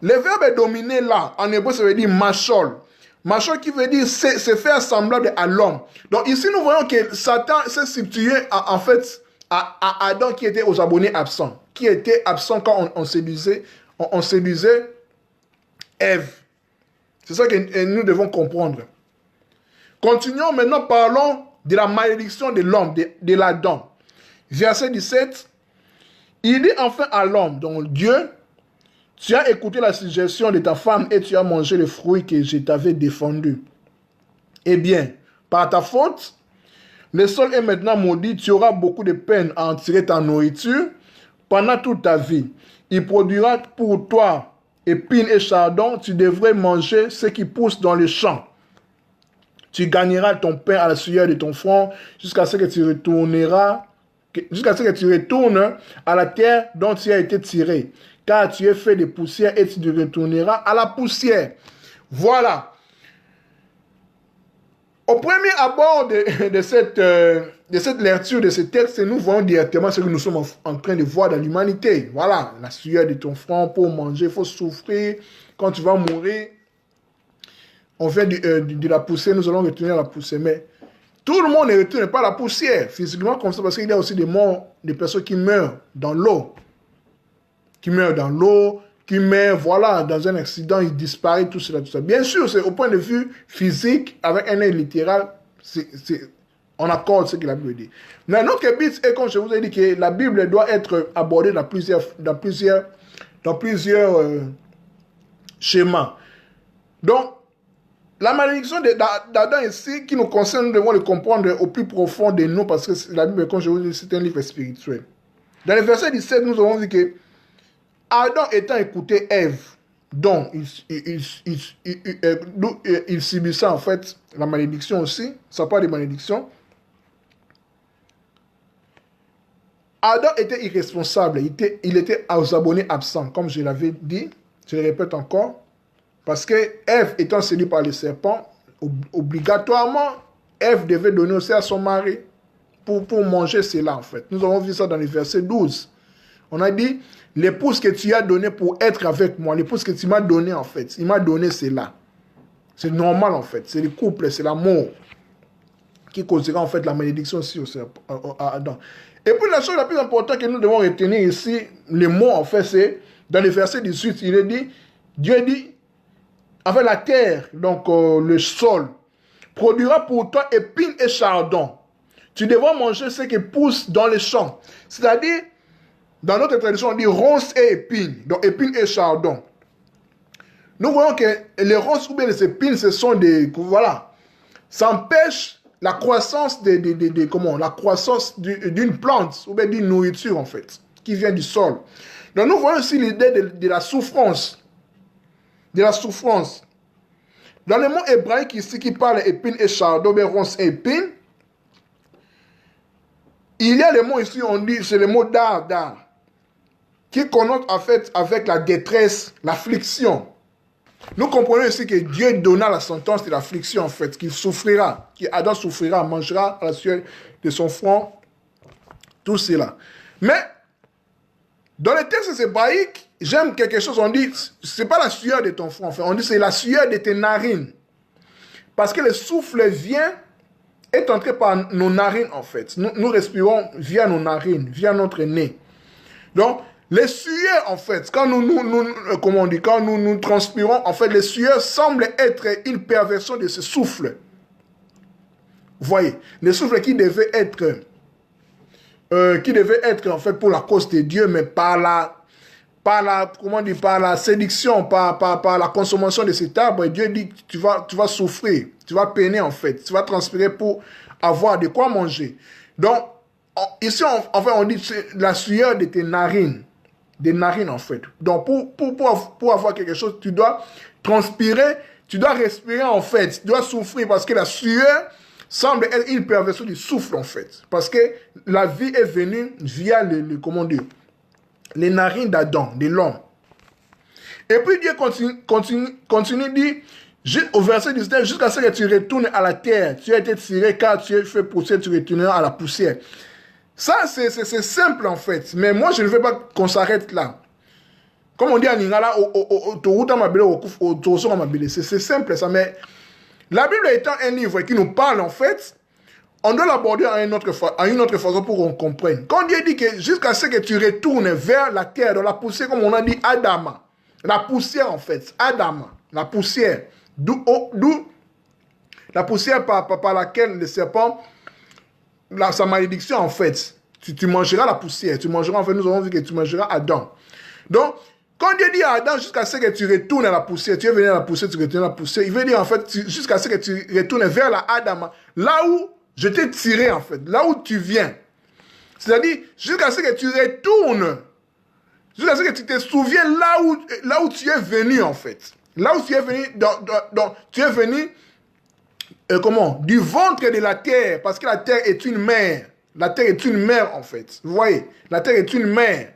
le verbe dominer là, en hébreu, ça veut dire machol. Machol qui veut dire se faire semblable à l'homme. Donc ici, nous voyons que Satan s'est substitué en fait à Adam qui était aux abonnés absents. Qui était absent quand on séduisait Ève. C'est ça que nous devons comprendre. Continuons maintenant, parlons de la malédiction de l'homme, de l'Adam. Verset 17, il dit enfin à l'homme, donc Dieu, tu as écouté la suggestion de ta femme et tu as mangé le fruit que je t'avais défendu. Eh bien, par ta faute, le sol est maintenant maudit, tu auras beaucoup de peine à en tirer ta nourriture pendant toute ta vie. Il produira pour toi épines et chardons, tu devrais manger ce qui pousse dans les champs. Tu gagneras ton pain à la sueur de ton front jusqu'à ce que tu retourneras, jusqu'à ce que tu retournes à la terre dont tu as été tiré. Car tu es fait de poussière et tu retourneras à la poussière. Voilà. Au premier abord de cette lecture de ce texte, nous voyons directement ce que nous sommes en train de voir dans l'humanité. Voilà, la sueur de ton front pour manger, il faut souffrir. Quand tu vas mourir, on fait de la poussière, nous allons retourner à la poussière. Mais tout le monde ne retourne pas à la poussière, physiquement comme ça, parce qu'il y a aussi des morts, des personnes qui meurent dans l'eau. Qui meurent dans l'eau, qui meurent, voilà, dans un accident, ils disparaissent, tout cela, tout ça. Bien sûr, c'est au point de vue physique, avec un œil littéral, on accorde ce que la Bible dit. Mais notre but est, comme je vous ai dit, que la Bible doit être abordée dans plusieurs schémas. Donc, la malédiction d'Adam ici, qui nous concerne, nous devons le comprendre au plus profond de nous, parce que la Bible, comme je vous ai dit, c'est un livre spirituel. Dans le verset 17, nous avons dit que Adam étant écouté Ève, donc il subissait en fait la malédiction aussi, ça parle de malédiction. Adam était irresponsable, il était aux abonnés absents, comme je l'avais dit, je le répète encore, parce que Ève étant séduite par le serpent, obligatoirement, Ève devait donner aussi à son mari pour manger cela en fait. Nous avons vu ça dans le verset 12. On a dit, l'épouse que tu as donnée pour être avec moi, l'épouse que tu m'as donnée en fait, il m'a donné cela. C'est normal en fait, c'est le couple, c'est l'amour qui causera en fait la malédiction aussi à Adam. Et puis la chose la plus importante que nous devons retenir ici, le mot en fait, c'est dans le verset 18, il est dit, Dieu dit, en fait la terre, donc le sol, produira pour toi épines et chardons. Tu devras manger ce qui pousse dans les champs. C'est-à-dire, dans notre tradition, on dit ronces et épines, donc épines et chardons. Nous voyons que les ronces ou bien les épines, ce sont des, voilà, ça empêche la croissance la croissance d'une plante ou bien d'une nourriture en fait, qui vient du sol. Donc nous voyons aussi l'idée de la souffrance, de la souffrance. Dans le mot hébraïque ici qui parle épines et chardons, bien ronces et épines, il y a le mot ici, on dit, c'est le mot dar, qui connote en fait avec la détresse, l'affliction. Nous comprenons ici que Dieu donna la sentence de l'affliction en fait, qu'il souffrira, qu'Adam souffrira, mangera à la sueur de son front, tout cela. Mais, dans le texte hébraïque, j'aime quelque chose, on dit, c'est pas la sueur de ton front, en fait, on dit c'est la sueur de tes narines. Parce que le souffle vient, est entré par nos narines en fait. Nous respirons via nos narines, via notre nez. Donc, les sueurs, en fait, quand quand nous transpirons, en fait, les sueurs semblent être une perversion de ce souffle. Vous voyez, le souffle qui devait être, en fait, pour la cause de Dieu, mais par la séduction, par la consommation de cet arbre, et Dieu dit que tu vas souffrir, tu vas peiner, en fait, tu vas transpirer pour avoir de quoi manger. Donc, ici, en fait, on dit la sueur de tes narines. Des narines en fait. Donc pour avoir quelque chose, tu dois transpirer, tu dois respirer en fait, tu dois souffrir parce que la sueur semble être une perversion du souffle en fait. Parce que la vie est venue via les narines d'Adam, de l'homme. Et puis Dieu continue dit, au verset 19, jusqu'à ce que tu retournes à la terre, tu as été tiré car tu es fait pousser, tu retourneras à la poussière. Ça, c'est simple en fait. Mais moi, je ne veux pas qu'on s'arrête là. Comme on dit en Lingala, c'est simple ça. Mais la Bible étant un livre qui nous parle en fait, on doit l'aborder à une autre façon pour qu'on comprenne. Quand Dieu dit que jusqu'à ce que tu retournes vers la terre, dans la poussière, comme on a dit Adama, la poussière en fait, Adama, la poussière, d'où la poussière par laquelle le serpent, sa malédiction en fait, tu mangeras la poussière, tu mangeras, en fait, nous avons vu que tu mangeras Adam. Donc, quand Dieu dit à Adam, jusqu'à ce que tu retournes à la poussière, tu es venu à la poussière, tu retournes à la poussière, il veut dire en fait, jusqu'à ce que tu retournes vers la Adama, là où je t'ai tiré en fait, là où tu viens. C'est-à-dire, jusqu'à ce que tu retournes Jusqu'à ce que tu te souviens là où tu es venu, en fait. Là où tu es venu, tu es venu, du ventre de la terre, parce que la terre est une mer. La terre est une mer, en fait. Vous voyez, la terre est une mer.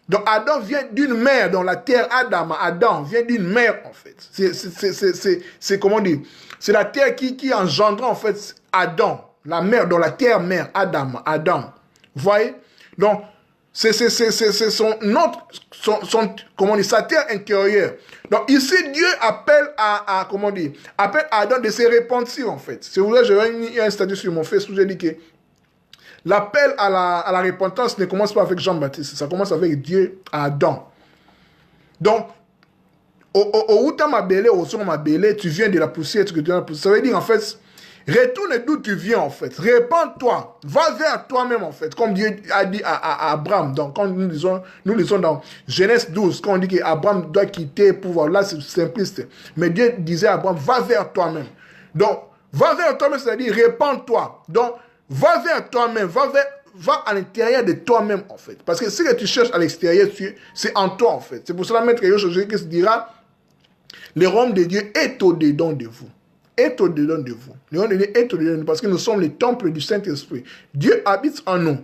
Donc Adam vient d'une mer, dans la terre Adam vient d'une mer, en fait. C'est comment dire, c'est la terre qui engendre, en fait, Adam. La mer, dans la terre mère, Adam. Vous voyez? Donc, c'est comment dire, sa terre intérieure. Donc ici, Dieu appelle appelle Adam de se repentir, en fait. C'est pour ça que j'ai mis un statut sur mon Facebook où j'ai dit que l'appel à la repentance ne commence pas avec Jean-Baptiste, ça commence avec Dieu à Adam. Donc, au Uta Mabele, au Son Mabele, tu viens de la poussière, ça veut dire en fait, retourne d'où tu viens en fait, répands-toi, va vers toi-même en fait, comme Dieu a dit à Abraham. Donc, quand nous lisons dans Genèse 12, quand on dit qu'Abraham doit quitter pour voir, là c'est simpliste, mais Dieu disait à Abraham, va vers toi-même. Donc, va vers toi-même, c'est-à-dire répands-toi. Donc, va vers toi-même, va à l'intérieur de toi-même, en fait. Parce que ce que tu cherches à l'extérieur, c'est en toi, en fait. C'est pour cela, Maître Jésus qui se dira, le royaume de Dieu est au-dedans de vous. Est au-dedans de vous. Le royaume de Dieu est au-dedans de nous, parce que nous sommes les temples du Saint-Esprit. Dieu habite en nous.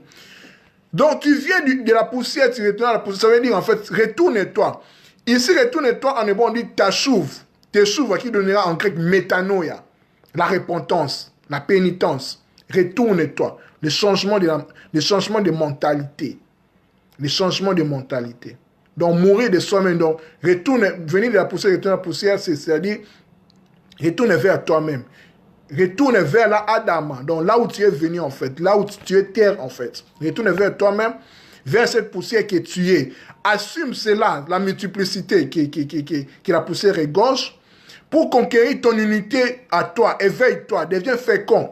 Donc, tu viens de la poussière, tu retournes à la poussière. Ça veut dire, en fait, retourne-toi. Ici, retourne-toi, en hébreu, on dit tachouv. Tachouv, qui donnera en grec métanoïa. La repentance, la pénitence. Retourne-toi. Le changement de mentalité. Le changement de mentalité. Donc, mourir de soi-même. Donc, venir de la poussière, retourner à la poussière, c'est-à-dire, retourne vers toi-même. Retourne vers la Adam. Donc, là où tu es venu, en fait. Là où tu es terre, en fait. Retourne vers toi-même, vers cette poussière que tu es. Assume cela, la multiplicité que la poussière égorge, pour conquérir ton unité à toi. Éveille-toi, deviens fécond.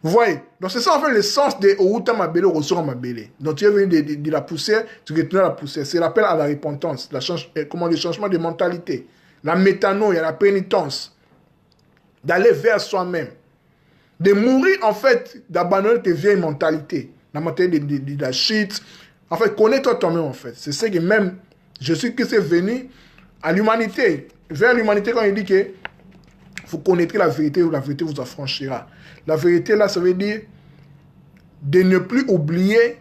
Vous voyez? Donc, c'est ça, en fait, le sens de Outa Mabele, Rosora Mabele. Donc, tu es venu de la poussière, tu retournes à la poussière. C'est l'appel à la repentance, le changement de mentalité, la métanoïa, la pénitence, d'aller vers soi-même, de mourir, en fait, d'abandonner tes vieilles mentalités, la mentalité de la shit. En fait, connais-toi toi-même, en fait. C'est ce que même Jésus-Christ est venu à l'humanité, vers l'humanité, quand il dit que vous connaîtrez la vérité vous affranchira. La vérité, là, ça veut dire de ne plus oublier,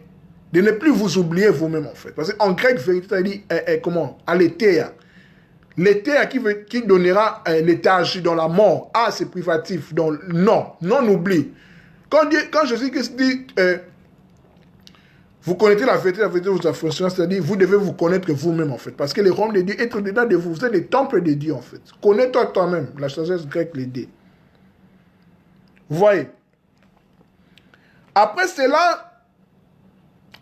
de ne plus vous oublier vous-même, en fait. Parce qu'en grec, vérité, ça veut dire, comment? Aletheia. L'éther qui donnera l'étage dans la mort. Ah, c'est privatif. Donc, non oublie. Quand Jésus-Christ dit, vous connaîtrez la vérité vous affranchira, c'est-à-dire, vous devez vous connaître vous-même, en fait. Parce que le royaume de Dieu est au-dedans de vous. Vous êtes les temples de Dieu, en fait. Connais-toi toi-même. La sagesse grecque le dit. Vous voyez. Après cela,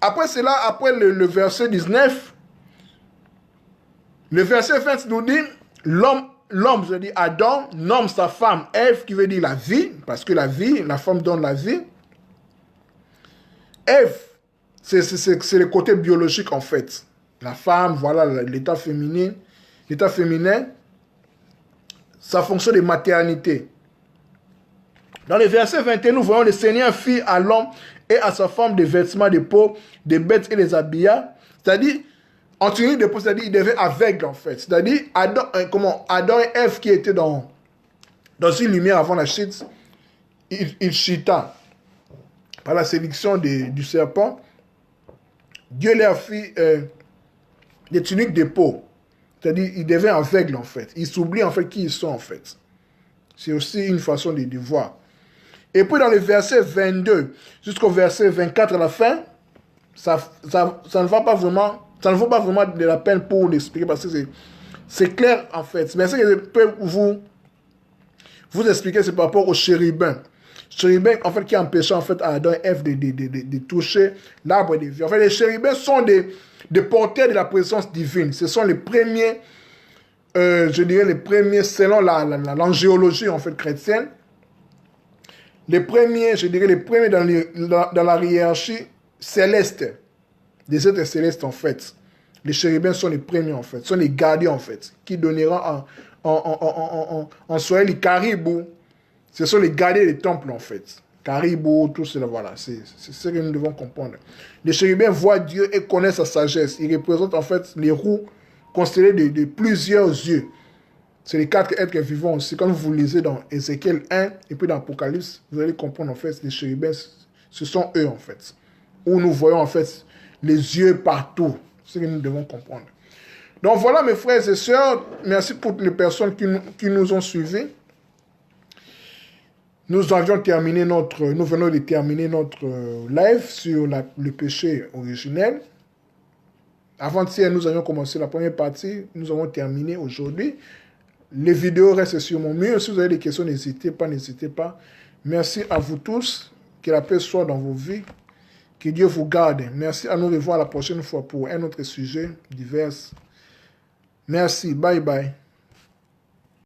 après le verset 19, le verset 20 nous dit, l'homme, je dis Adam, nomme sa femme Ève, qui veut dire la vie, parce que la femme donne la vie. Ève, c'est le côté biologique, en fait. La femme, voilà, l'état féminin, sa fonction de maternité. Dans le verset 21, nous voyons le Seigneur fit à l'homme et à sa femme des vêtements de peau, des bêtes et les habilla. C'est-à-dire, en tunique de peau, c'est-à-dire, il devait aveugle, en fait. C'est-à-dire, Adam et Ève qui étaient dans une lumière avant la chute, il chita. Par la séduction du serpent, Dieu leur fit des tuniques de peau. C'est-à-dire, ils deviennent aveugles, en fait. Ils s'oublient, en fait, qui ils sont, en fait. C'est aussi une façon de voir. Et puis dans le verset 22 jusqu'au verset 24 à la fin, ça ne va pas vraiment, ça ne vaut pas vraiment de la peine pour l'expliquer parce que c'est clair en fait. Mais ce que je peux vous expliquer, c'est par rapport au chérubin. Chérubin, en fait, qui empêchait en fait Adam et Ève de toucher l'arbre de vie. En fait, les chérubins sont des porteurs de la présence divine. Ce sont les premiers, je dirais les premiers, selon l'angéologie en fait chrétienne, les premiers, je dirais les premiers dans la hiérarchie céleste, des êtres célestes en fait. Les chérubins sont les premiers en fait, sont les gardiens en fait, qui donneront en Swahili caribou. Ce sont les gardiens des temples en fait. caribou, tout cela, voilà. C'est ce que nous devons comprendre. Les chérubins voient Dieu et connaissent sa sagesse. Ils représentent en fait les roues constellées de plusieurs yeux. C'est les 4 êtres vivants aussi. Quand vous lisez dans Ézéchiel 1 et puis dans Apocalypse, vous allez comprendre en fait les chérubins, ce sont eux en fait. Où nous voyons en fait les yeux partout. C'est ce que nous devons comprendre. Donc voilà mes frères et sœurs, merci pour les personnes qui nous ont suivis. Nous venons de terminer notre live sur le péché originel. Avant-hier, nous avions commencé la première partie. Nous avons terminé aujourd'hui. Les vidéos restent sur mon mur. Si vous avez des questions, n'hésitez pas, n'hésitez pas. Merci à vous tous. Que la paix soit dans vos vies. Que Dieu vous garde. Merci. À nous revoir la prochaine fois pour un autre sujet divers. Merci. Bye bye.